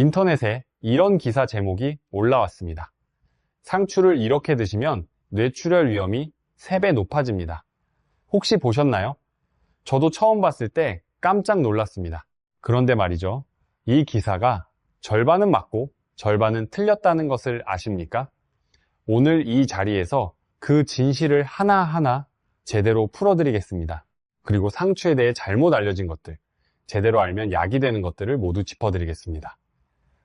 인터넷에 이런 기사 제목이 올라왔습니다. 상추를 이렇게 드시면 뇌출혈 위험이 3배 높아집니다. 혹시 보셨나요? 저도 처음 봤을 때 깜짝 놀랐습니다. 그런데 말이죠. 이 기사가 절반은 맞고 절반은 틀렸다는 것을 아십니까? 오늘 이 자리에서 그 진실을 하나하나 제대로 풀어드리겠습니다. 그리고 상추에 대해 잘못 알려진 것들, 제대로 알면 약이 되는 것들을 모두 짚어드리겠습니다.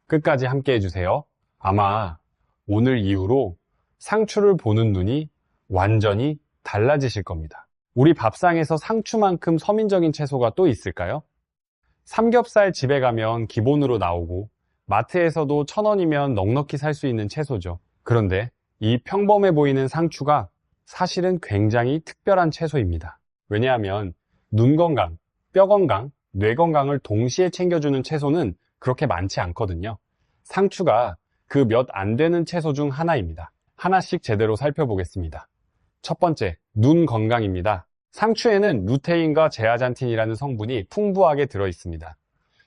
끝까지 함께 해주세요. 아마 오늘 이후로 상추를 보는 눈이 완전히 달라지실 겁니다. 우리 밥상에서 상추만큼 서민적인 채소가 또 있을까요? 삼겹살 집에 가면 기본으로 나오고 마트에서도 1,000원이면 넉넉히 살 수 있는 채소죠. 그런데 이 평범해 보이는 상추가 사실은 굉장히 특별한 채소입니다. 왜냐하면 눈 건강, 뼈 건강, 뇌 건강을 동시에 챙겨주는 채소는 그렇게 많지 않거든요. 상추가 그 몇 안 되는 채소 중 하나입니다. 하나씩 제대로 살펴보겠습니다. 첫 번째, 눈 건강입니다. 상추에는 루테인과 제아잔틴이라는 성분이 풍부하게 들어 있습니다.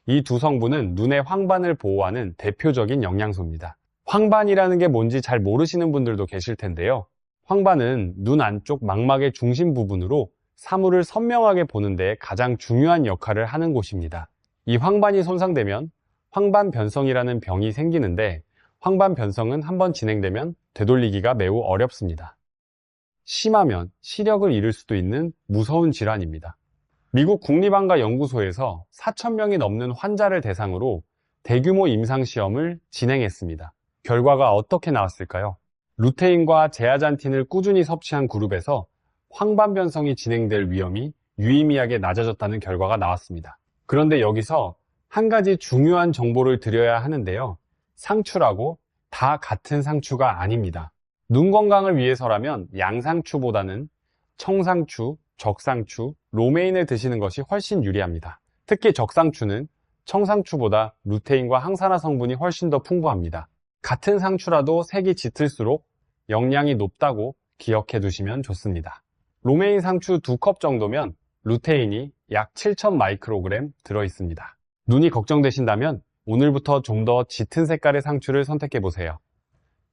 이 두 성분은 눈의 황반을 보호하는 대표적인 영양소입니다. 황반이라는 게 뭔지 잘 모르시는 분들도 계실 텐데요. 황반은 눈 안쪽 망막의 중심 부분으로 사물을 선명하게 보는 데 가장 중요한 역할을 하는 곳입니다. 이 황반이 손상되면 황반변성이라는 병이 생기는데 황반변성은 한번 진행되면 되돌리기가 매우 어렵습니다. 심하면 시력을 잃을 수도 있는 무서운 질환입니다. 미국 국립안과연구소에서 4,000명이 넘는 환자를 대상으로 대규모 임상시험을 진행했습니다. 결과가 어떻게 나왔을까요? 루테인과 제아잔틴을 꾸준히 섭취한 그룹에서 황반변성이 진행될 위험이 유의미하게 낮아졌다는 결과가 나왔습니다. 그런데 여기서 한 가지 중요한 정보를 드려야 하는데요. 상추라고 다 같은 상추가 아닙니다. 눈 건강을 위해서라면 양상추보다는 청상추, 적상추, 로메인을 드시는 것이 훨씬 유리합니다. 특히 적상추는 청상추보다 루테인과 항산화 성분이 훨씬 더 풍부합니다. 같은 상추라도 색이 짙을수록 영양이 높다고 기억해 두시면 좋습니다. 로메인 상추 2컵 정도면 루테인이 약 7,000 마이크로그램 들어있습니다. 눈이 걱정되신다면 오늘부터 좀 더 짙은 색깔의 상추를 선택해 보세요.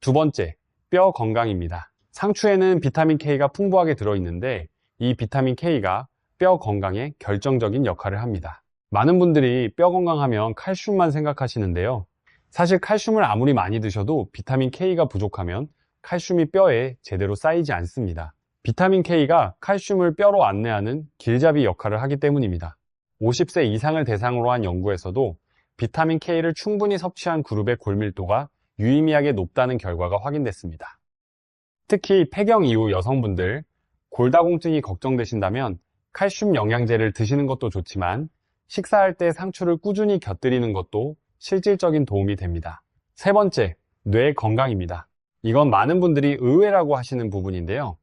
두 번째, 뼈 건강입니다. 상추에는 비타민 K가 풍부하게 들어있는데 이 비타민 K가 뼈 건강에 결정적인 역할을 합니다. 많은 분들이 뼈 건강하면 칼슘만 생각하시는데요. 사실 칼슘을 아무리 많이 드셔도 비타민 K가 부족하면 칼슘이 뼈에 제대로 쌓이지 않습니다. 비타민 K가 칼슘을 뼈로 안내하는 길잡이 역할을 하기 때문입니다. 50세 이상을 대상으로 한 연구에서도 비타민 K를 충분히 섭취한 그룹의 골밀도가 유의미하게 높다는 결과가 확인됐습니다. 특히 폐경 이후 여성분들, 골다공증이 걱정되신다면 칼슘 영양제를 드시는 것도 좋지만 식사할 때 상추를 꾸준히 곁들이는 것도 실질적인 도움이 됩니다. 세 번째, 뇌 건강입니다. 이건 많은 분들이 의외라고 하시는 부분인데요.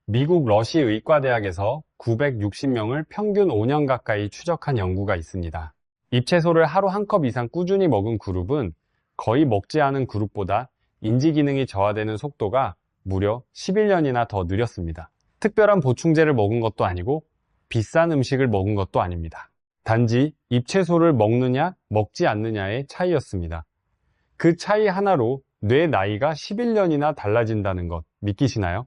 미국 러시 의과대학에서 960명을 평균 5년 가까이 추적한 연구가 있습니다. 잎채소를 하루 1컵 이상 꾸준히 먹은 그룹은 거의 먹지 않은 그룹보다 인지기능이 저하되는 속도가 무려 11년이나 더 느렸습니다. 특별한 보충제를 먹은 것도 아니고 비싼 음식을 먹은 것도 아닙니다. 단지 잎채소를 먹느냐 먹지 않느냐의 차이였습니다. 그 차이 하나로 뇌 나이가 11년이나 달라진다는 것 믿기시나요?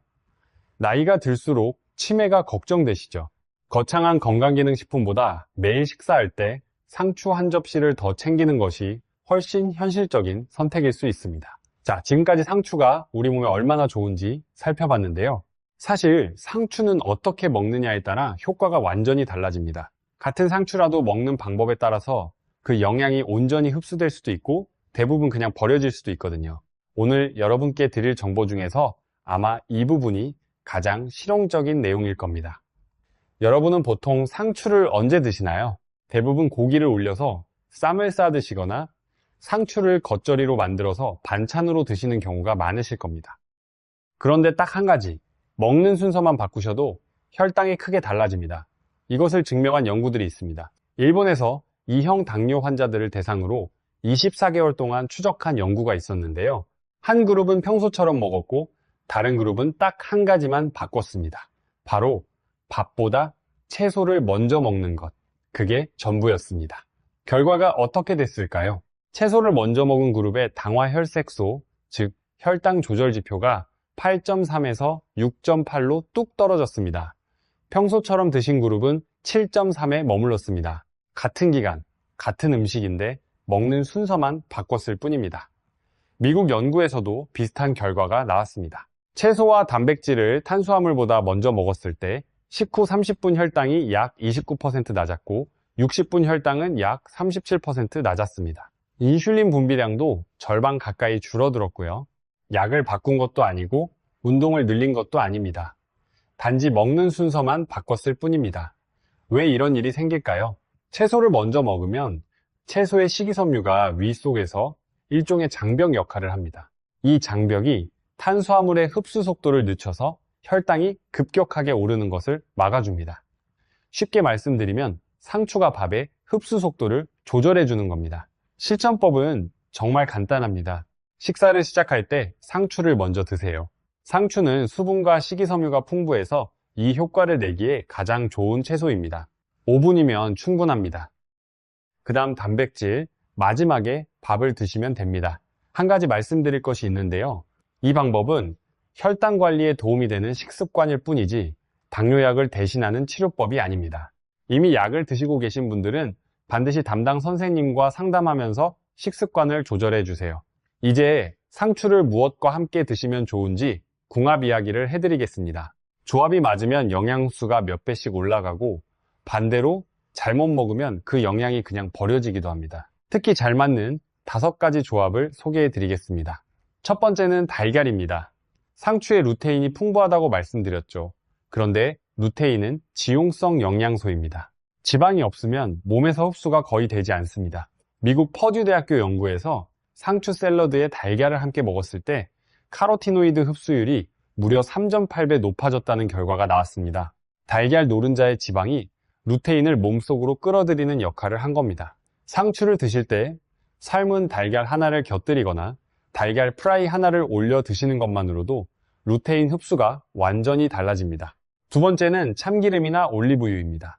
나이가 들수록 치매가 걱정되시죠? 거창한 건강기능식품보다 매일 식사할 때 상추 한 접시를 더 챙기는 것이 훨씬 현실적인 선택일 수 있습니다. 자, 지금까지 상추가 우리 몸에 얼마나 좋은지 살펴봤는데요. 사실 상추는 어떻게 먹느냐에 따라 효과가 완전히 달라집니다. 같은 상추라도 먹는 방법에 따라서 그 영양이 온전히 흡수될 수도 있고 대부분 그냥 버려질 수도 있거든요. 오늘 여러분께 드릴 정보 중에서 아마 이 부분이 가장 실용적인 내용일 겁니다. 여러분은 보통 상추를 언제 드시나요? 대부분 고기를 올려서 쌈을 싸 드시거나 상추를 겉절이로 만들어서 반찬으로 드시는 경우가 많으실 겁니다. 그런데 딱 한 가지, 먹는 순서만 바꾸셔도 혈당이 크게 달라집니다. 이것을 증명한 연구들이 있습니다. 일본에서 2형 당뇨 환자들을 대상으로 24개월 동안 추적한 연구가 있었는데요. 한 그룹은 평소처럼 먹었고 다른 그룹은 딱 한 가지만 바꿨습니다. 바로 밥보다 채소를 먼저 먹는 것. 그게 전부였습니다. 결과가 어떻게 됐을까요? 채소를 먼저 먹은 그룹의 당화 혈색소, 즉 혈당 조절 지표가 8.3에서 6.8로 뚝 떨어졌습니다. 평소처럼 드신 그룹은 7.3에 머물렀습니다. 같은 기간, 같은 음식인데 먹는 순서만 바꿨을 뿐입니다. 미국 연구에서도 비슷한 결과가 나왔습니다. 채소와 단백질을 탄수화물보다 먼저 먹었을 때 식후 30분 혈당이 약 29% 낮았고 60분 혈당은 약 37% 낮았습니다. 인슐린 분비량도 절반 가까이 줄어들었고요. 약을 바꾼 것도 아니고 운동을 늘린 것도 아닙니다. 단지 먹는 순서만 바꿨을 뿐입니다. 왜 이런 일이 생길까요? 채소를 먼저 먹으면 채소의 식이섬유가 위 속에서 일종의 장벽 역할을 합니다. 이 장벽이 탄수화물의 흡수 속도를 늦춰서 혈당이 급격하게 오르는 것을 막아줍니다. 쉽게 말씀드리면 상추가 밥의 흡수 속도를 조절해 주는 겁니다. 실천법은 정말 간단합니다. 식사를 시작할 때 상추를 먼저 드세요. 상추는 수분과 식이섬유가 풍부해서 이 효과를 내기에 가장 좋은 채소입니다. 5분이면 충분합니다. 그 다음 단백질, 마지막에 밥을 드시면 됩니다. 한 가지 말씀드릴 것이 있는데요. 이 방법은 혈당 관리에 도움이 되는 식습관일 뿐이지 당뇨약을 대신하는 치료법이 아닙니다. 이미 약을 드시고 계신 분들은 반드시 담당 선생님과 상담하면서 식습관을 조절해 주세요. 이제 상추를 무엇과 함께 드시면 좋은지 궁합 이야기를 해드리겠습니다. 조합이 맞으면 영양소가 몇 배씩 올라가고 반대로 잘못 먹으면 그 영양이 그냥 버려지기도 합니다. 특히 잘 맞는 5가지 조합을 소개해 드리겠습니다. 첫 번째는 달걀입니다. 상추에 루테인이 풍부하다고 말씀드렸죠. 그런데 루테인은 지용성 영양소입니다. 지방이 없으면 몸에서 흡수가 거의 되지 않습니다. 미국 퍼듀 대학교 연구에서 상추 샐러드에 달걀을 함께 먹었을 때 카로티노이드 흡수율이 무려 3.8배 높아졌다는 결과가 나왔습니다. 달걀 노른자의 지방이 루테인을 몸속으로 끌어들이는 역할을 한 겁니다. 상추를 드실 때 삶은 달걀 하나를 곁들이거나 달걀 프라이 하나를 올려 드시는 것만으로도 루테인 흡수가 완전히 달라집니다. 두 번째는 참기름이나 올리브유입니다.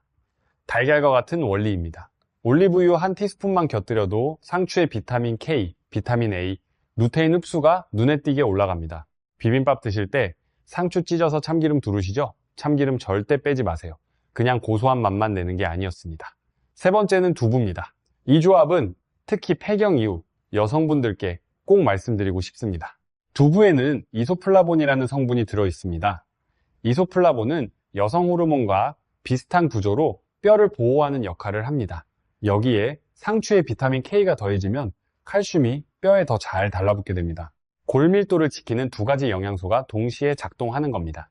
달걀과 같은 원리입니다. 올리브유 한 티스푼만 곁들여도 상추의 비타민 K, 비타민 A, 루테인 흡수가 눈에 띄게 올라갑니다. 비빔밥 드실 때 상추 찢어서 참기름 두르시죠? 참기름 절대 빼지 마세요. 그냥 고소한 맛만 내는 게 아니었습니다. 세 번째는 두부입니다. 이 조합은 특히 폐경 이후 여성분들께 꼭 말씀드리고 싶습니다. 두부에는 이소플라본이라는 성분이 들어있습니다. 이소플라본은 여성 호르몬과 비슷한 구조로 뼈를 보호하는 역할을 합니다. 여기에 상추의 비타민 K가 더해지면 칼슘이 뼈에 더 잘 달라붙게 됩니다. 골밀도를 지키는 2가지 영양소가 동시에 작동하는 겁니다.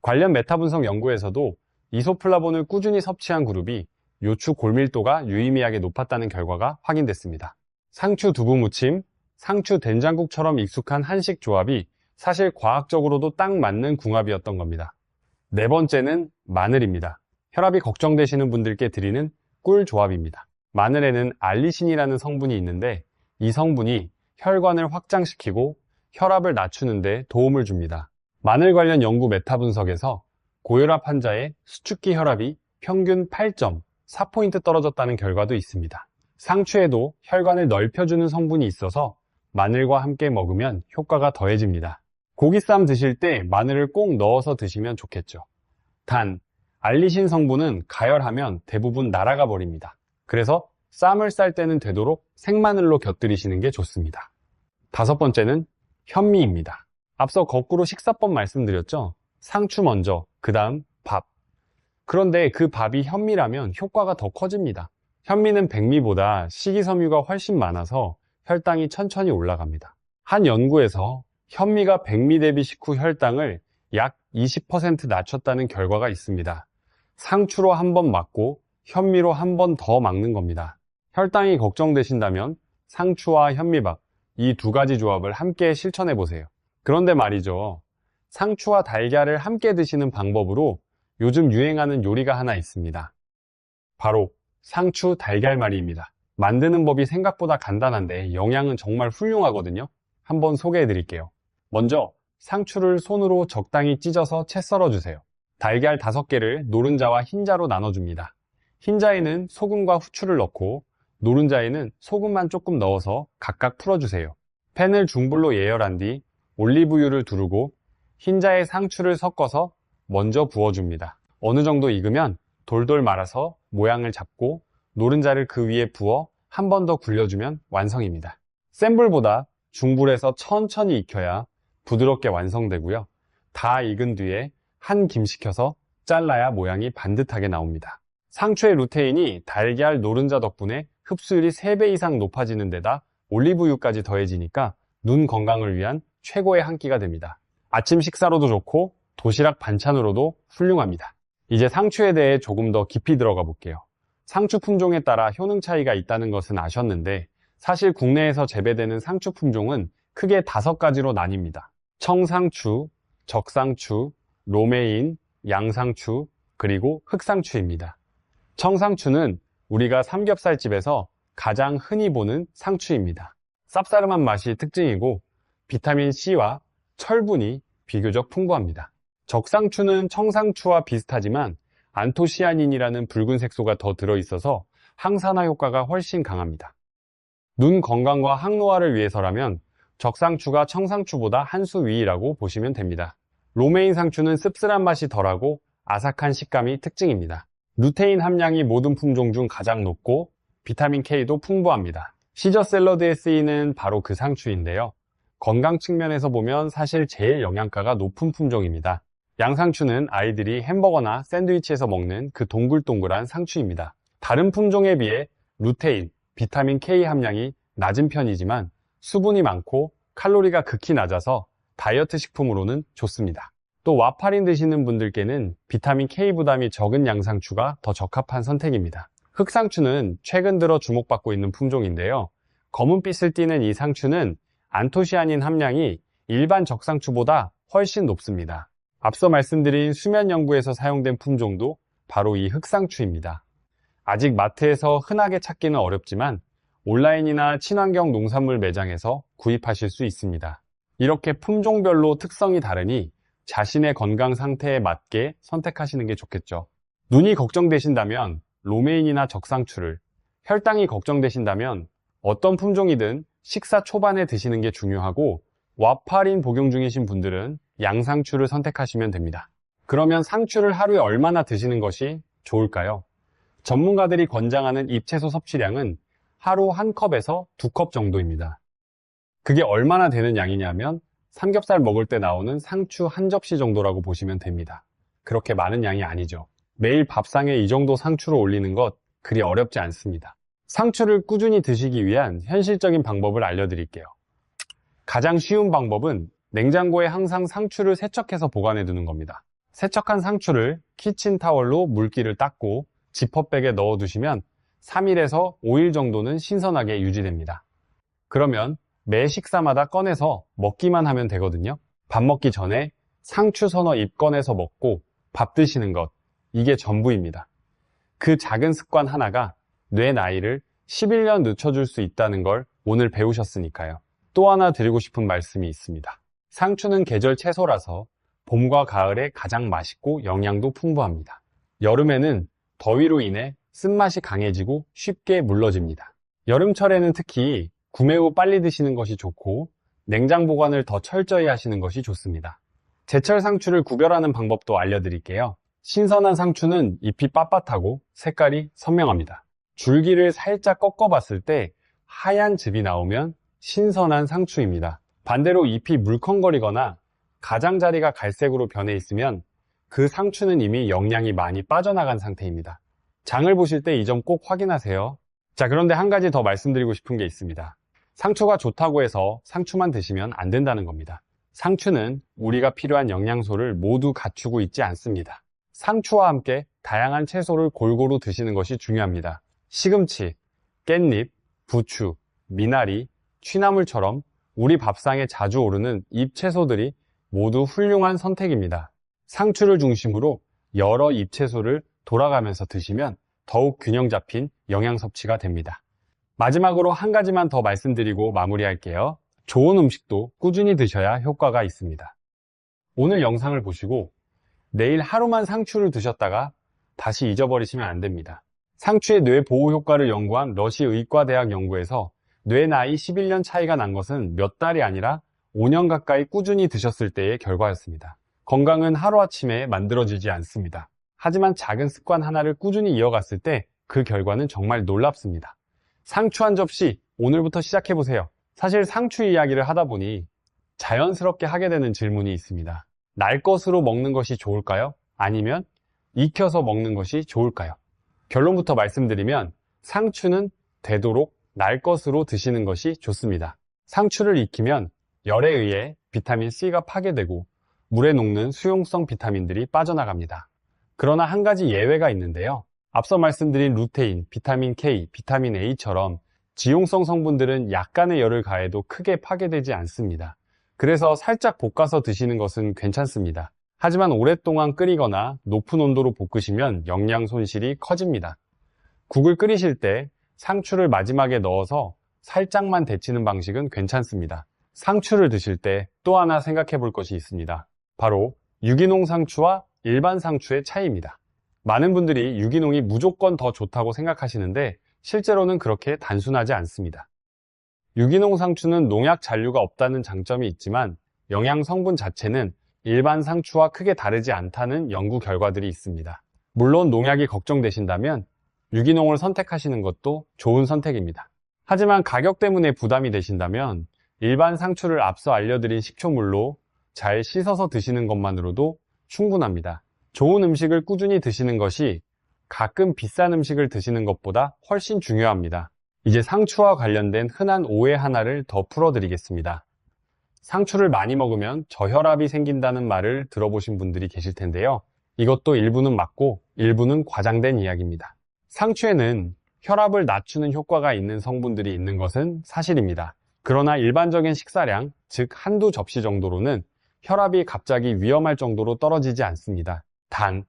관련 메타 분석 연구에서도 이소플라본을 꾸준히 섭취한 그룹이 요추 골밀도가 유의미하게 높았다는 결과가 확인됐습니다. 상추 두부 무침, 상추 된장국처럼 익숙한 한식 조합이 사실 과학적으로도 딱 맞는 궁합이었던 겁니다. 네 번째는 마늘입니다. 혈압이 걱정되시는 분들께 드리는 꿀 조합입니다. 마늘에는 알리신이라는 성분이 있는데 이 성분이 혈관을 확장시키고 혈압을 낮추는 데 도움을 줍니다. 마늘 관련 연구 메타 분석에서 고혈압 환자의 수축기 혈압이 평균 8.4포인트 떨어졌다는 결과도 있습니다. 상추에도 혈관을 넓혀주는 성분이 있어서 마늘과 함께 먹으면 효과가 더해집니다. 고기쌈 드실 때 마늘을 꼭 넣어서 드시면 좋겠죠. 단, 알리신 성분은 가열하면 대부분 날아가 버립니다. 그래서 쌈을 쌀 때는 되도록 생마늘로 곁들이시는 게 좋습니다. 5번째는 현미입니다. 앞서 거꾸로 식사법 말씀드렸죠? 상추 먼저, 그 다음 밥. 그런데 그 밥이 현미라면 효과가 더 커집니다. 현미는 백미보다 식이섬유가 훨씬 많아서 혈당이 천천히 올라갑니다. 한 연구에서 현미가 백미 대비 식후 혈당을 약 20% 낮췄다는 결과가 있습니다. 상추로 한 번 막고 현미로 한 번 더 막는 겁니다. 혈당이 걱정되신다면 상추와 현미밥, 이 2가지 조합을 함께 실천해 보세요. 그런데 말이죠. 상추와 달걀을 함께 드시는 방법으로 요즘 유행하는 요리가 하나 있습니다. 바로 상추 달걀말이입니다. 만드는 법이 생각보다 간단한데 영양은 정말 훌륭하거든요. 한번 소개해 드릴게요. 먼저 상추를 손으로 적당히 찢어서 채 썰어 주세요. 달걀 5개를 노른자와 흰자로 나눠줍니다. 흰자에는 소금과 후추를 넣고 노른자에는 소금만 조금 넣어서 각각 풀어주세요. 팬을 중불로 예열한 뒤 올리브유를 두르고 흰자에 상추를 섞어서 먼저 부어줍니다. 어느 정도 익으면 돌돌 말아서 모양을 잡고 노른자를 그 위에 부어 한 번 더 굴려주면 완성입니다. 센 불보다 중불에서 천천히 익혀야 부드럽게 완성되고요. 다 익은 뒤에 한 김 식혀서 잘라야 모양이 반듯하게 나옵니다. 상추의 루테인이 달걀, 노른자 덕분에 흡수율이 3배 이상 높아지는 데다 올리브유까지 더해지니까 눈 건강을 위한 최고의 한 끼가 됩니다. 아침 식사로도 좋고 도시락 반찬으로도 훌륭합니다. 이제 상추에 대해 조금 더 깊이 들어가 볼게요. 상추 품종에 따라 효능 차이가 있다는 것은 아셨는데 사실 국내에서 재배되는 상추 품종은 크게 5가지로 나뉩니다. 청상추, 적상추, 로메인, 양상추, 그리고 흑상추입니다. 청상추는 우리가 삼겹살집에서 가장 흔히 보는 상추입니다. 쌉싸름한 맛이 특징이고 비타민C와 철분이 비교적 풍부합니다. 적상추는 청상추와 비슷하지만 안토시아닌이라는 붉은 색소가 더 들어있어서 항산화 효과가 훨씬 강합니다. 눈 건강과 항노화를 위해서라면 적상추가 청상추보다 한 수 위라고 보시면 됩니다. 로메인 상추는 씁쓸한 맛이 덜하고 아삭한 식감이 특징입니다. 루테인 함량이 모든 품종 중 가장 높고 비타민 K도 풍부합니다. 시저 샐러드에 쓰이는 바로 그 상추인데요. 건강 측면에서 보면 사실 제일 영양가가 높은 품종입니다. 양상추는 아이들이 햄버거나 샌드위치에서 먹는 그 동글동글한 상추입니다. 다른 품종에 비해 루테인, 비타민 K 함량이 낮은 편이지만 수분이 많고 칼로리가 극히 낮아서 다이어트 식품으로는 좋습니다. 또 와파린 드시는 분들께는 비타민 K 부담이 적은 양상추가 더 적합한 선택입니다. 흑상추는 최근 들어 주목받고 있는 품종인데요. 검은빛을 띠는 이 상추는 안토시아닌 함량이 일반 적상추보다 훨씬 높습니다. 앞서 말씀드린 수면 연구에서 사용된 품종도 바로 이 흑상추입니다. 아직 마트에서 흔하게 찾기는 어렵지만 온라인이나 친환경 농산물 매장에서 구입하실 수 있습니다. 이렇게 품종별로 특성이 다르니 자신의 건강 상태에 맞게 선택하시는 게 좋겠죠. 눈이 걱정되신다면 로메인이나 적상추를, 혈당이 걱정되신다면 어떤 품종이든 식사 초반에 드시는 게 중요하고 와파린 복용 중이신 분들은 양상추를 선택하시면 됩니다. 그러면 상추를 하루에 얼마나 드시는 것이 좋을까요? 전문가들이 권장하는 잎채소 섭취량은 하루 1컵에서 2컵 정도입니다. 그게 얼마나 되는 양이냐면 삼겹살 먹을 때 나오는 상추 한 접시 정도라고 보시면 됩니다. 그렇게 많은 양이 아니죠. 매일 밥상에 이 정도 상추를 올리는 것 그리 어렵지 않습니다. 상추를 꾸준히 드시기 위한 현실적인 방법을 알려드릴게요. 가장 쉬운 방법은 냉장고에 항상 상추를 세척해서 보관해 두는 겁니다. 세척한 상추를 키친타월로 물기를 닦고 지퍼백에 넣어 두시면 3일에서 5일 정도는 신선하게 유지됩니다. 그러면 매 식사마다 꺼내서 먹기만 하면 되거든요. 밥 먹기 전에 상추 서너 잎 꺼내서 먹고 밥 드시는 것, 이게 전부입니다. 그 작은 습관 하나가 뇌 나이를 11년 늦춰줄 수 있다는 걸 오늘 배우셨으니까요. 또 하나 드리고 싶은 말씀이 있습니다. 상추는 계절 채소라서 봄과 가을에 가장 맛있고 영양도 풍부합니다. 여름에는 더위로 인해 쓴맛이 강해지고 쉽게 물러집니다. 여름철에는 특히 구매 후 빨리 드시는 것이 좋고 냉장 보관을 더 철저히 하시는 것이 좋습니다. 제철 상추를 구별하는 방법도 알려드릴게요. 신선한 상추는 잎이 빳빳하고 색깔이 선명합니다. 줄기를 살짝 꺾어봤을 때 하얀 즙이 나오면 신선한 상추입니다. 반대로 잎이 물컹거리거나 가장자리가 갈색으로 변해 있으면 그 상추는 이미 영양이 많이 빠져나간 상태입니다. 장을 보실 때 이 점 꼭 확인하세요. 자, 그런데 한 가지 더 말씀드리고 싶은 게 있습니다. 상추가 좋다고 해서 상추만 드시면 안 된다는 겁니다. 상추는 우리가 필요한 영양소를 모두 갖추고 있지 않습니다. 상추와 함께 다양한 채소를 골고루 드시는 것이 중요합니다. 시금치, 깻잎, 부추, 미나리, 취나물처럼 우리 밥상에 자주 오르는 잎채소들이 모두 훌륭한 선택입니다. 상추를 중심으로 여러 잎채소를 돌아가면서 드시면 더욱 균형 잡힌 영양 섭취가 됩니다. 마지막으로 한 가지만 더 말씀드리고 마무리할게요. 좋은 음식도 꾸준히 드셔야 효과가 있습니다. 오늘 영상을 보시고 내일 하루만 상추를 드셨다가 다시 잊어버리시면 안 됩니다. 상추의 뇌 보호 효과를 연구한 러시 의과대학 연구에서 뇌 나이 11년 차이가 난 것은 몇 달이 아니라 5년 가까이 꾸준히 드셨을 때의 결과였습니다. 건강은 하루아침에 만들어지지 않습니다. 하지만 작은 습관 하나를 꾸준히 이어갔을 때 그 결과는 정말 놀랍습니다. 상추 한 접시 오늘부터 시작해보세요. 사실 상추 이야기를 하다 보니 자연스럽게 하게 되는 질문이 있습니다. 날 것으로 먹는 것이 좋을까요? 아니면 익혀서 먹는 것이 좋을까요? 결론부터 말씀드리면 상추는 되도록 날 것으로 드시는 것이 좋습니다. 상추를 익히면 열에 의해 비타민 C가 파괴되고 물에 녹는 수용성 비타민들이 빠져나갑니다. 그러나 한 가지 예외가 있는데요. 앞서 말씀드린 루테인, 비타민 K, 비타민 A처럼 지용성 성분들은 약간의 열을 가해도 크게 파괴되지 않습니다. 그래서 살짝 볶아서 드시는 것은 괜찮습니다. 하지만 오랫동안 끓이거나 높은 온도로 볶으시면 영양 손실이 커집니다. 국을 끓이실 때 상추를 마지막에 넣어서 살짝만 데치는 방식은 괜찮습니다. 상추를 드실 때 또 하나 생각해 볼 것이 있습니다. 바로 유기농 상추와 일반 상추의 차이입니다. 많은 분들이 유기농이 무조건 더 좋다고 생각하시는데 실제로는 그렇게 단순하지 않습니다. 유기농 상추는 농약 잔류가 없다는 장점이 있지만 영양 성분 자체는 일반 상추와 크게 다르지 않다는 연구 결과들이 있습니다. 물론 농약이 걱정되신다면 유기농을 선택하시는 것도 좋은 선택입니다. 하지만 가격 때문에 부담이 되신다면 일반 상추를 앞서 알려드린 식초물로 잘 씻어서 드시는 것만으로도 충분합니다. 좋은 음식을 꾸준히 드시는 것이 가끔 비싼 음식을 드시는 것보다 훨씬 중요합니다. 이제 상추와 관련된 흔한 오해 하나를 더 풀어드리겠습니다. 상추를 많이 먹으면 저혈압이 생긴다는 말을 들어보신 분들이 계실 텐데요. 이것도 일부는 맞고 일부는 과장된 이야기입니다. 상추에는 혈압을 낮추는 효과가 있는 성분들이 있는 것은 사실입니다. 그러나 일반적인 식사량, 즉 한두 접시 정도로는 혈압이 갑자기 위험할 정도로 떨어지지 않습니다. 단,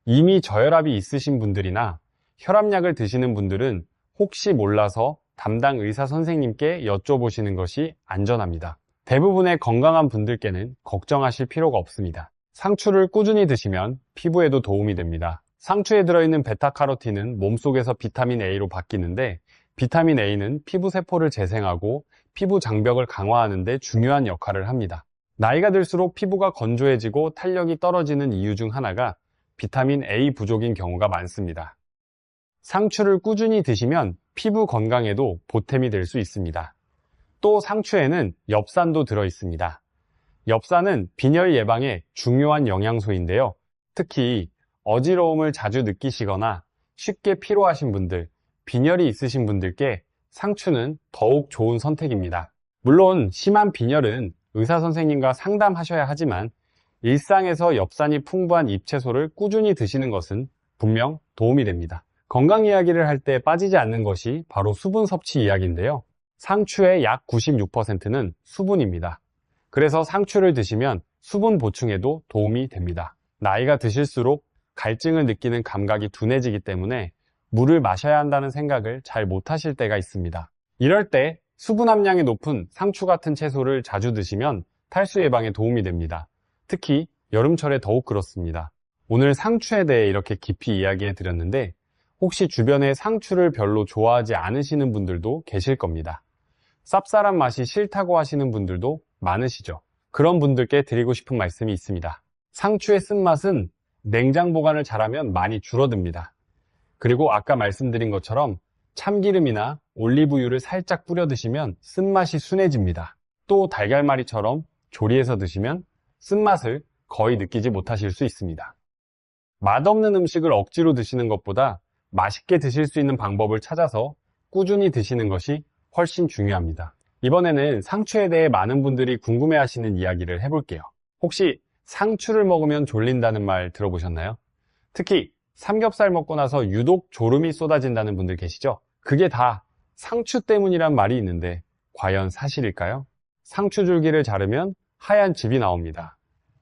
이미 저혈압이 있으신 분들이나 혈압약을 드시는 분들은 혹시 몰라서 담당 의사 선생님께 여쭤보시는 것이 안전합니다. 대부분의 건강한 분들께는 걱정하실 필요가 없습니다. 상추를 꾸준히 드시면 피부에도 도움이 됩니다. 상추에 들어있는 베타카로틴은 몸속에서 비타민 A로 바뀌는데 비타민 A는 피부 세포를 재생하고 피부 장벽을 강화하는 데 중요한 역할을 합니다. 나이가 들수록 피부가 건조해지고 탄력이 떨어지는 이유 중 하나가 비타민 A 부족인 경우가 많습니다. 상추를 꾸준히 드시면 피부 건강에도 보탬이 될 수 있습니다. 또 상추에는 엽산도 들어있습니다. 엽산은 빈혈 예방에 중요한 영양소인데요. 특히 어지러움을 자주 느끼시거나 쉽게 피로하신 분들, 빈혈이 있으신 분들께 상추는 더욱 좋은 선택입니다. 물론 심한 빈혈은 의사 선생님과 상담하셔야 하지만 일상에서 엽산이 풍부한 잎채소를 꾸준히 드시는 것은 분명 도움이 됩니다. 건강 이야기를 할 때 빠지지 않는 것이 바로 수분 섭취 이야기인데요. 상추의 약 96%는 수분입니다. 그래서 상추를 드시면 수분 보충에도 도움이 됩니다. 나이가 드실수록 갈증을 느끼는 감각이 둔해지기 때문에 물을 마셔야 한다는 생각을 잘 못하실 때가 있습니다. 이럴 때 수분 함량이 높은 상추 같은 채소를 자주 드시면 탈수 예방에 도움이 됩니다. 특히 여름철에 더욱 그렇습니다. 오늘 상추에 대해 이렇게 깊이 이야기해 드렸는데 혹시 주변에 상추를 별로 좋아하지 않으시는 분들도 계실 겁니다. 쌉쌀한 맛이 싫다고 하시는 분들도 많으시죠. 그런 분들께 드리고 싶은 말씀이 있습니다. 상추의 쓴맛은 냉장 보관을 잘하면 많이 줄어듭니다. 그리고 아까 말씀드린 것처럼 참기름이나 올리브유를 살짝 뿌려 드시면 쓴맛이 순해집니다. 또 달걀말이처럼 조리해서 드시면 쓴맛을 거의 느끼지 못하실 수 있습니다. 맛없는 음식을 억지로 드시는 것보다 맛있게 드실 수 있는 방법을 찾아서 꾸준히 드시는 것이 훨씬 중요합니다. 이번에는 상추에 대해 많은 분들이 궁금해하시는 이야기를 해볼게요. 혹시 상추를 먹으면 졸린다는 말 들어보셨나요? 특히 삼겹살 먹고 나서 유독 졸음이 쏟아진다는 분들 계시죠? 그게 다 상추 때문이란 말이 있는데 과연 사실일까요? 상추 줄기를 자르면 하얀 즙이 나옵니다.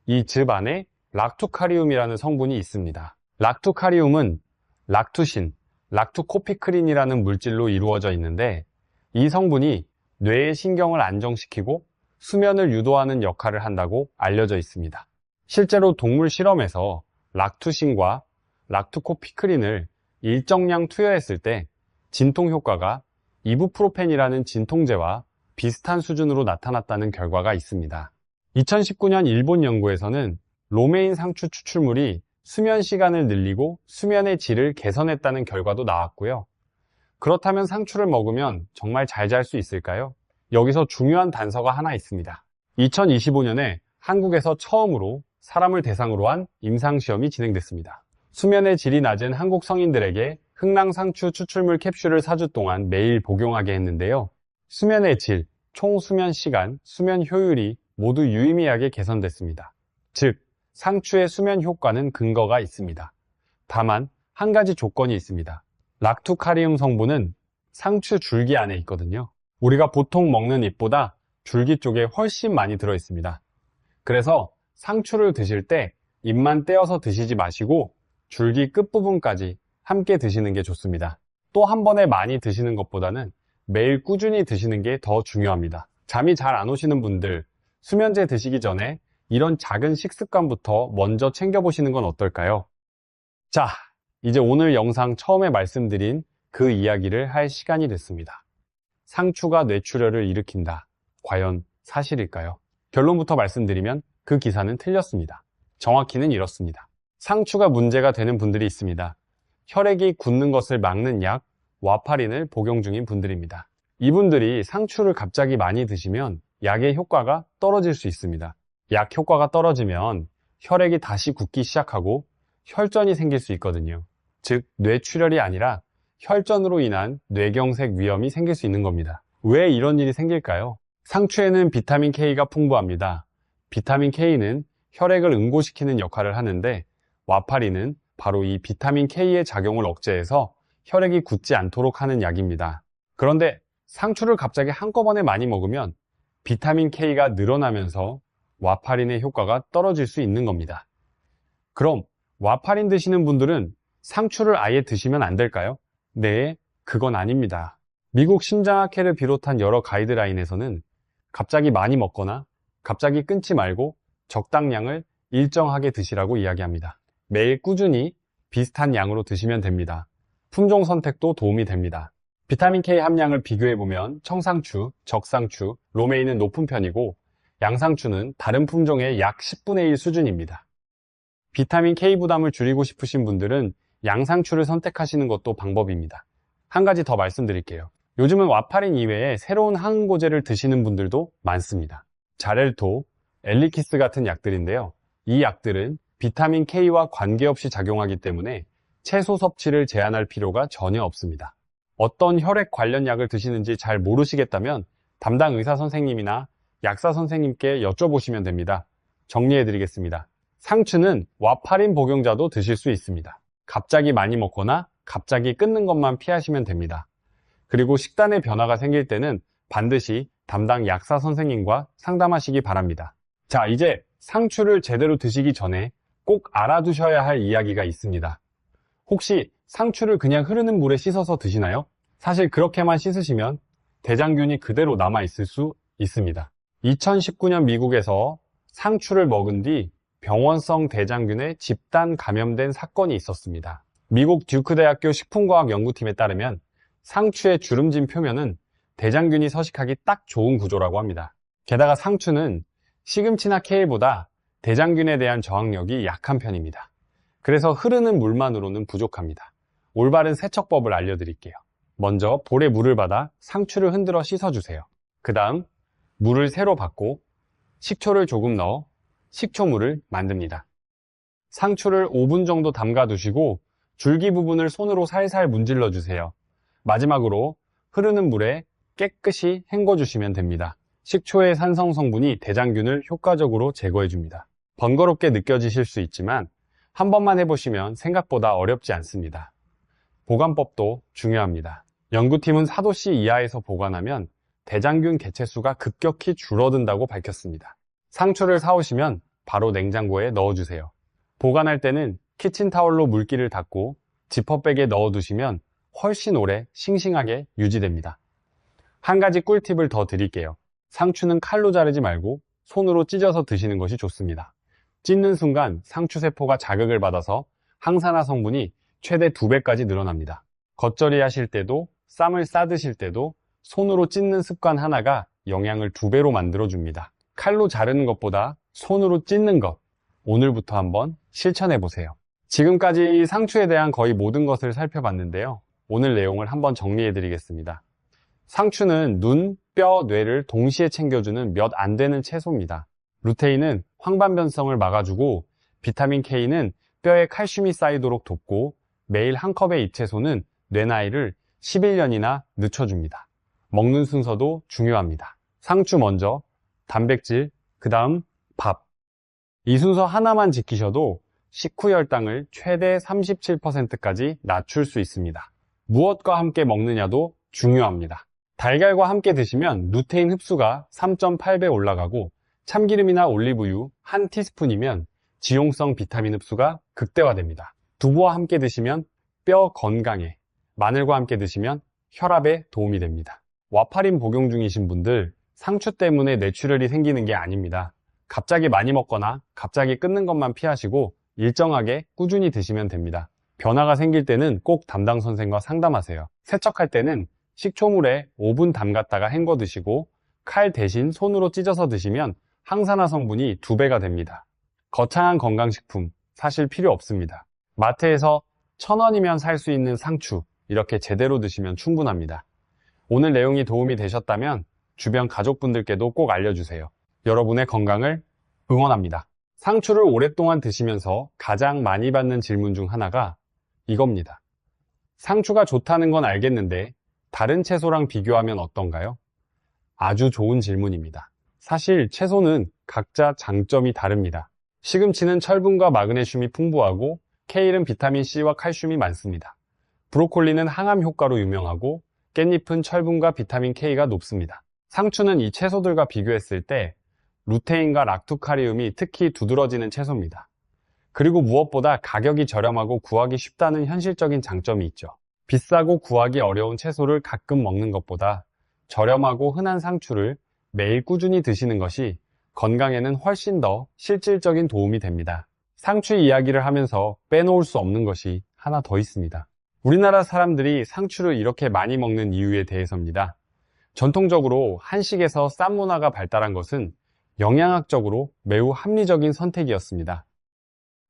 이 즙 안에 락투카리움이라는 성분이 있습니다. 락투카리움은 락투신, 락투코피크린이라는 물질로 이루어져 있는데 이 성분이 뇌의 신경을 안정시키고 수면을 유도하는 역할을 한다고 알려져 있습니다. 실제로 동물 실험에서 락투신과 락투코피크린을 일정량 투여했을 때 진통 효과가 이부프로펜이라는 진통제와 비슷한 수준으로 나타났다는 결과가 있습니다. 2019년 일본 연구에서는 로메인 상추 추출물이 수면 시간을 늘리고 수면의 질을 개선했다는 결과도 나왔고요. 그렇다면 상추를 먹으면 정말 잘 잘 수 있을까요? 여기서 중요한 단서가 하나 있습니다. 2025년에 한국에서 처음으로 사람을 대상으로 한 임상시험이 진행됐습니다. 수면의 질이 낮은 한국 성인들에게 흑랑상추 추출물 캡슐을 4주 동안 매일 복용하게 했는데요. 수면의 질, 총 수면 시간, 수면 효율이 모두 유의미하게 개선됐습니다. 즉, 상추의 수면 효과는 근거가 있습니다. 다만 한 가지 조건이 있습니다. 락투카리움 성분은 상추 줄기 안에 있거든요. 우리가 보통 먹는 잎보다 줄기 쪽에 훨씬 많이 들어있습니다. 그래서 상추를 드실 때 잎만 떼어서 드시지 마시고 줄기 끝부분까지 함께 드시는 게 좋습니다. 또 한 번에 많이 드시는 것보다는 매일 꾸준히 드시는 게 더 중요합니다. 잠이 잘 안 오시는 분들, 수면제 드시기 전에 이런 작은 식습관부터 먼저 챙겨보시는 건 어떨까요? 자, 이제 오늘 영상 처음에 말씀드린 그 이야기를 할 시간이 됐습니다. 상추가 뇌출혈을 일으킨다. 과연 사실일까요? 결론부터 말씀드리면 그 기사는 틀렸습니다. 정확히는 이렇습니다. 상추가 문제가 되는 분들이 있습니다. 혈액이 굳는 것을 막는 약, 와파린을 복용 중인 분들입니다. 이분들이 상추를 갑자기 많이 드시면 약의 효과가 떨어질 수 있습니다. 약 효과가 떨어지면 혈액이 다시 굳기 시작하고 혈전이 생길 수 있거든요. 즉, 뇌출혈이 아니라 혈전으로 인한 뇌경색 위험이 생길 수 있는 겁니다. 왜 이런 일이 생길까요? 상추에는 비타민 K가 풍부합니다. 비타민 K는 혈액을 응고시키는 역할을 하는데 와파린은 바로 이 비타민 K의 작용을 억제해서 혈액이 굳지 않도록 하는 약입니다. 그런데 상추를 갑자기 한꺼번에 많이 먹으면 비타민 K가 늘어나면서 와파린의 효과가 떨어질 수 있는 겁니다. 그럼 와파린 드시는 분들은 상추를 아예 드시면 안 될까요? 네, 그건 아닙니다. 미국 심장학회를 비롯한 여러 가이드라인에서는 갑자기 많이 먹거나 갑자기 끊지 말고 적당량을 일정하게 드시라고 이야기합니다. 매일 꾸준히 비슷한 양으로 드시면 됩니다. 품종 선택도 도움이 됩니다. 비타민 K 함량을 비교해보면 청상추, 적상추, 로메인은 높은 편이고 양상추는 다른 품종의 약 10분의 1 수준입니다. 비타민 K 부담을 줄이고 싶으신 분들은 양상추를 선택하시는 것도 방법입니다. 한 가지 더 말씀드릴게요. 요즘은 와파린 이외에 새로운 항응고제를 드시는 분들도 많습니다. 자렐토, 엘리키스 같은 약들인데요. 이 약들은 비타민 K와 관계없이 작용하기 때문에 채소 섭취를 제한할 필요가 전혀 없습니다. 어떤 혈액 관련 약을 드시는지 잘 모르시겠다면 담당 의사 선생님이나 약사 선생님께 여쭤보시면 됩니다. 정리해드리겠습니다. 상추는 와파린 복용자도 드실 수 있습니다. 갑자기 많이 먹거나 갑자기 끊는 것만 피하시면 됩니다. 그리고 식단에 변화가 생길 때는 반드시 담당 약사 선생님과 상담하시기 바랍니다. 자, 이제 상추를 제대로 드시기 전에 꼭 알아두셔야 할 이야기가 있습니다. 혹시 상추를 그냥 흐르는 물에 씻어서 드시나요? 사실 그렇게만 씻으시면 대장균이 그대로 남아있을 수 있습니다. 2019년 미국에서 상추를 먹은 뒤 병원성 대장균에 집단 감염된 사건이 있었습니다. 미국 듀크 대학교 식품과학 연구팀에 따르면 상추의 주름진 표면은 대장균이 서식하기 딱 좋은 구조라고 합니다. 게다가 상추는 시금치나 케일보다 대장균에 대한 저항력이 약한 편입니다. 그래서 흐르는 물만으로는 부족합니다. 올바른 세척법을 알려드릴게요. 먼저 볼에 물을 받아 상추를 흔들어 씻어주세요. 그 다음 물을 새로 받고 식초를 조금 넣어 식초물을 만듭니다. 상추를 5분 정도 담가 두시고 줄기 부분을 손으로 살살 문질러 주세요. 마지막으로 흐르는 물에 깨끗이 헹궈 주시면 됩니다. 식초의 산성 성분이 대장균을 효과적으로 제거해 줍니다. 번거롭게 느껴지실 수 있지만 한 번만 해보시면 생각보다 어렵지 않습니다. 보관법도 중요합니다. 연구팀은 4도씨 이하에서 보관하면 대장균 개체수가 급격히 줄어든다고 밝혔습니다. 상추를 사오시면 바로 냉장고에 넣어주세요. 보관할 때는 키친타월로 물기를 닦고 지퍼백에 넣어두시면 훨씬 오래 싱싱하게 유지됩니다. 한 가지 꿀팁을 더 드릴게요. 상추는 칼로 자르지 말고 손으로 찢어서 드시는 것이 좋습니다. 찢는 순간 상추 세포가 자극을 받아서 항산화 성분이 최대 2배까지 늘어납니다. 겉절이 하실 때도 쌈을 싸드실 때도 손으로 찢는 습관 하나가 영양을 2배로 만들어줍니다. 칼로 자르는 것보다 손으로 찢는 것, 오늘부터 한번 실천해보세요. 지금까지 상추에 대한 거의 모든 것을 살펴봤는데요. 오늘 내용을 한번 정리해드리겠습니다. 상추는 눈, 뼈, 뇌를 동시에 챙겨주는 몇 안 되는 채소입니다. 루테인은 황반변성을 막아주고 비타민 K는 뼈에 칼슘이 쌓이도록 돕고 매일 한 컵의 이 채소는 뇌 나이를 11년이나 늦춰줍니다. 먹는 순서도 중요합니다. 상추 먼저, 단백질, 그 다음 밥. 이 순서 하나만 지키셔도 식후 혈당을 최대 37%까지 낮출 수 있습니다. 무엇과 함께 먹느냐도 중요합니다. 달걀과 함께 드시면 루테인 흡수가 3.8배 올라가고 참기름이나 올리브유 한 티스푼이면 지용성 비타민 흡수가 극대화됩니다. 두부와 함께 드시면 뼈 건강에, 마늘과 함께 드시면 혈압에 도움이 됩니다. 와파린 복용 중이신 분들, 상추 때문에 뇌출혈이 생기는 게 아닙니다. 갑자기 많이 먹거나 갑자기 끊는 것만 피하시고 일정하게 꾸준히 드시면 됩니다. 변화가 생길 때는 꼭 담당 선생과 상담하세요. 세척할 때는 식초물에 5분 담갔다가 헹궈 드시고 칼 대신 손으로 찢어서 드시면 항산화 성분이 2배가 됩니다. 거창한 건강식품 사실 필요 없습니다. 마트에서 1,000원이면 살 수 있는 상추, 이렇게 제대로 드시면 충분합니다. 오늘 내용이 도움이 되셨다면 주변 가족분들께도 꼭 알려주세요. 여러분의 건강을 응원합니다. 상추를 오랫동안 드시면서 가장 많이 받는 질문 중 하나가 이겁니다. 상추가 좋다는 건 알겠는데 다른 채소랑 비교하면 어떤가요? 아주 좋은 질문입니다. 사실 채소는 각자 장점이 다릅니다. 시금치는 철분과 마그네슘이 풍부하고 케일은 비타민C와 칼슘이 많습니다. 브로콜리는 항암 효과로 유명하고 깻잎은 철분과 비타민 K가 높습니다. 상추는 이 채소들과 비교했을 때 루테인과 락토카리움이 특히 두드러지는 채소입니다. 그리고 무엇보다 가격이 저렴하고 구하기 쉽다는 현실적인 장점이 있죠. 비싸고 구하기 어려운 채소를 가끔 먹는 것보다 저렴하고 흔한 상추를 매일 꾸준히 드시는 것이 건강에는 훨씬 더 실질적인 도움이 됩니다. 상추 이야기를 하면서 빼놓을 수 없는 것이 하나 더 있습니다. 우리나라 사람들이 상추를 이렇게 많이 먹는 이유에 대해서입니다. 전통적으로 한식에서 쌈 문화가 발달한 것은 영양학적으로 매우 합리적인 선택이었습니다.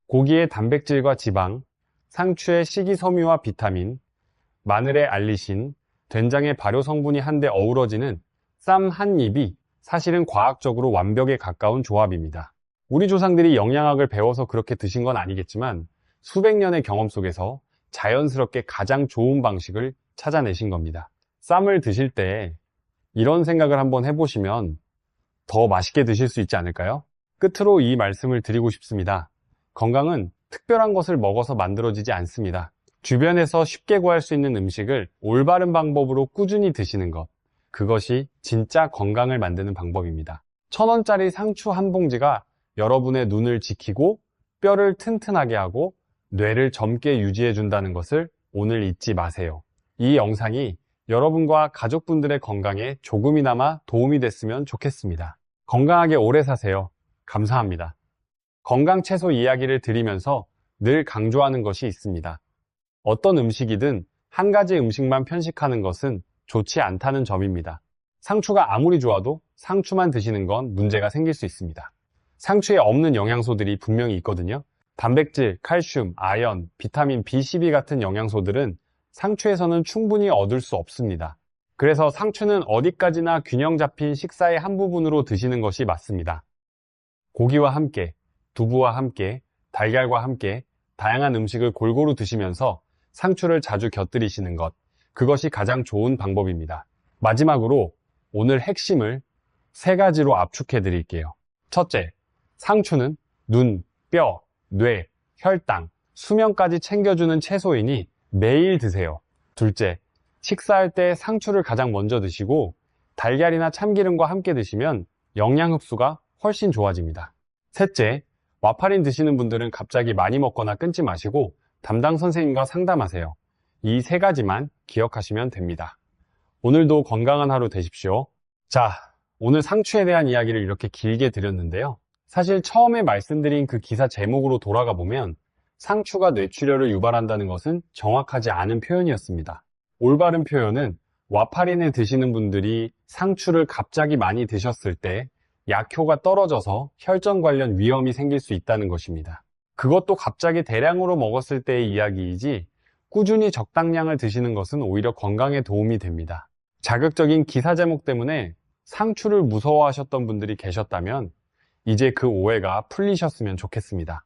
고기의 단백질과 지방, 상추의 식이섬유와 비타민, 마늘의 알리신, 된장의 발효 성분이 한데 어우러지는 쌈 한 입이 사실은 과학적으로 완벽에 가까운 조합입니다. 우리 조상들이 영양학을 배워서 그렇게 드신 건 아니겠지만 수백 년의 경험 속에서 자연스럽게 가장 좋은 방식을 찾아내신 겁니다. 쌈을 드실 때 이런 생각을 한번 해보시면 더 맛있게 드실 수 있지 않을까요? 끝으로 이 말씀을 드리고 싶습니다. 건강은 특별한 것을 먹어서 만들어지지 않습니다. 주변에서 쉽게 구할 수 있는 음식을 올바른 방법으로 꾸준히 드시는 것, 그것이 진짜 건강을 만드는 방법입니다. 1,000원짜리 상추 한 봉지가 여러분의 눈을 지키고 뼈를 튼튼하게 하고 뇌를 젊게 유지해 준다는 것을 오늘 잊지 마세요. 이 영상이 여러분과 가족분들의 건강에 조금이나마 도움이 됐으면 좋겠습니다. 건강하게 오래 사세요. 감사합니다. 건강 채소 이야기를 드리면서 늘 강조하는 것이 있습니다. 어떤 음식이든 한 가지 음식만 편식하는 것은 좋지 않다는 점입니다. 상추가 아무리 좋아도 상추만 드시는 건 문제가 생길 수 있습니다. 상추에 없는 영양소들이 분명히 있거든요. 단백질, 칼슘, 아연, 비타민 B12 같은 영양소들은 상추에서는 충분히 얻을 수 없습니다. 그래서 상추는 어디까지나 균형 잡힌 식사의 한 부분으로 드시는 것이 맞습니다. 고기와 함께, 두부와 함께, 달걀과 함께 다양한 음식을 골고루 드시면서 상추를 자주 곁들이시는 것, 그것이 가장 좋은 방법입니다. 마지막으로 오늘 핵심을 3가지로 압축해 드릴게요. 첫째, 상추는 눈, 뼈, 뇌, 혈당, 수면까지 챙겨주는 채소이니 매일 드세요. 둘째, 식사할 때 상추를 가장 먼저 드시고 달걀이나 참기름과 함께 드시면 영양 흡수가 훨씬 좋아집니다. 셋째, 와파린 드시는 분들은 갑자기 많이 먹거나 끊지 마시고 담당 선생님과 상담하세요. 이 3가지만 기억하시면 됩니다. 오늘도 건강한 하루 되십시오. 자, 오늘 상추에 대한 이야기를 이렇게 길게 드렸는데요. 사실 처음에 말씀드린 그 기사 제목으로 돌아가 보면 상추가 뇌출혈을 유발한다는 것은 정확하지 않은 표현이었습니다. 올바른 표현은 와파린을 드시는 분들이 상추를 갑자기 많이 드셨을 때 약효가 떨어져서 혈전 관련 위험이 생길 수 있다는 것입니다. 그것도 갑자기 대량으로 먹었을 때의 이야기이지 꾸준히 적당량을 드시는 것은 오히려 건강에 도움이 됩니다. 자극적인 기사 제목 때문에 상추를 무서워하셨던 분들이 계셨다면 이제 그 오해가 풀리셨으면 좋겠습니다.